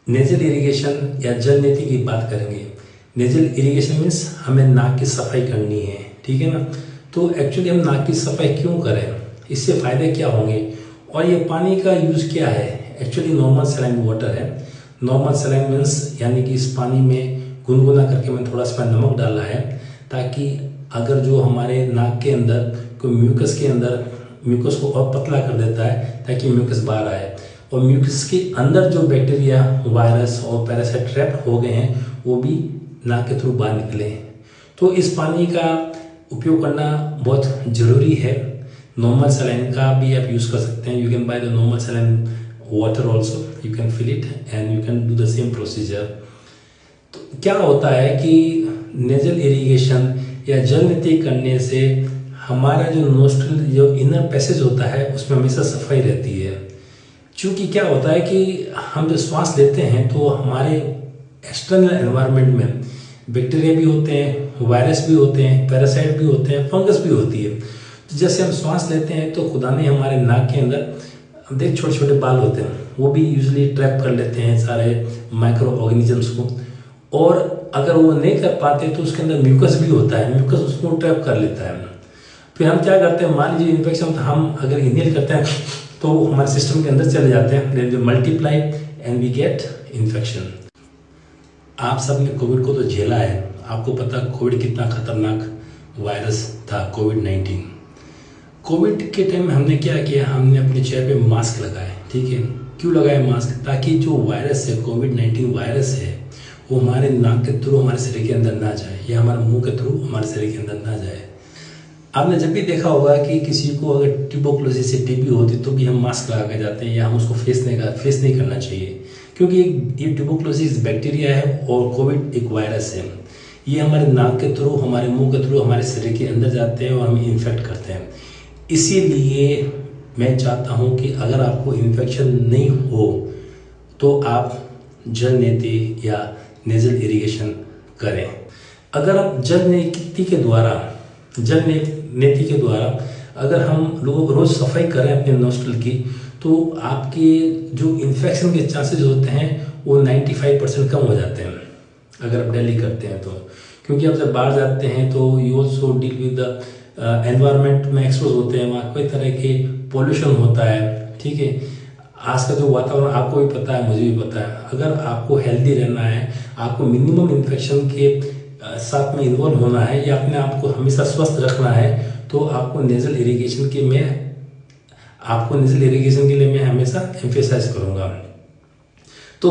Nasal irrigation या जल नीति की बात करेंगे। नेजल इरिगेशन मीन्स हमें नाक की सफाई करनी है, ठीक है ना। तो एक्चुअली हम नाक की सफाई क्यों करें, इससे फायदे क्या होंगे और ये पानी का यूज क्या है। एक्चुअली नॉर्मल सलाइन वाटर है। नॉर्मल सलाइन मीन्स यानी कि इस पानी में गुनगुना करके मैंने थोड़ा सा नमक डाला है, ताकि अगर जो हमारे नाक के अंदर कोई म्यूकस के अंदर म्यूकस को और पतला कर देता है ताकि म्यूकस बाहर आए, और म्यूकस के अंदर जो बैक्टीरिया, वायरस और पैरासाइट ट्रैप हो गए हैं वो भी नाक के थ्रू बाहर निकले। तो इस पानी का उपयोग करना बहुत ज़रूरी है। नॉर्मल सलाइन का भी आप यूज़ कर सकते हैं। You can buy the normal saline water also, you can fill it and you can do the same procedure. तो क्या होता है कि नेजल इरिगेशन या जल नीति करने से हमारा जो नोस्ट्रल जो इनर पैसेज होता है उसमें हमेशा सफाई रहती है। क्योंकि क्या होता है कि हम जो श्वास लेते हैं तो हमारे एक्सटर्नल एनवायरनमेंट में बैक्टीरिया भी होते हैं, वायरस भी होते हैं, पैरासाइट भी होते हैं, फंगस भी होती है। तो जैसे हम श्वास लेते हैं तो खुदा ने हमारे नाक के अंदर देख छोटे छोटे बाल होते हैं, वो भी यूजली ट्रैप कर लेते हैं सारे माइक्रो ऑर्गेनिजम्स को। और अगर वो नहीं कर पाते तो उसके अंदर म्यूकस भी होता है, म्यूकस उसको ट्रैप कर लेता है। फिर हम क्या करते हैं, मान लीजिए इन्फेक्शन तो हम अगर इनहेल करते हैं तो हमारे सिस्टम के अंदर चले जाते हैं, then multiply and we get infection. आप सब ने कोविड को तो झेला है, आपको पता कोविड कितना खतरनाक वायरस था, कोविड-19। कोविड के टाइम में हमने क्या किया, हमने अपने चेहरे पे मास्क लगाए, ठीक है। क्यों लगाए मास्क, ताकि जो वायरस है, कोविड-19 वायरस है, वो हमारे नाक के थ्रू हमारे शरीर के अंदर ना जाए या हमारे मुंह के थ्रू हमारे शरीर के अंदर ना जाए। आपने जब भी देखा होगा कि किसी को अगर ट्यूबरकुलोसिस से टीबी होती तो भी हम मास्क लगा के जाते हैं या हम उसको फेस नहीं करना चाहिए, क्योंकि ये ट्यूबरकुलोसिस बैक्टीरिया है और कोविड एक वायरस है। ये हमारे नाक के थ्रू, हमारे मुंह के थ्रू हमारे शरीर के अंदर जाते हैं और हमें इन्फेक्ट करते हैं। इसीलिए मैं चाहता हूँ कि अगर आपको इन्फेक्शन नहीं हो तो आप जल नीति या नेजल इरिगेशन करें। अगर आप जल नीति के द्वारा अगर हम लोग रोज सफाई करें अपने नोस्ट्रल की, तो आपके जो इन्फेक्शन के चांसेस होते हैं वो 95% कम हो जाते हैं अगर आप डेली करते हैं तो। क्योंकि आप जब बाहर जाते हैं तो you also deal with the environment में एक्सपोज होते हैं, वहाँ कई तरह के पोल्यूशन होता है, ठीक है। आज का जो वातावरण आपको भी पता है, मुझे भी पता है। अगर आपको हेल्दी रहना है, आपको मिनिमम इन्फेक्शन के साथ में इन्वॉल्व होना है या अपने आप को हमेशा स्वस्थ रखना है, तो आपको नेजल इरिगेशन के लिए मैं हमेशा एम्फेसाइज करूँगा। तो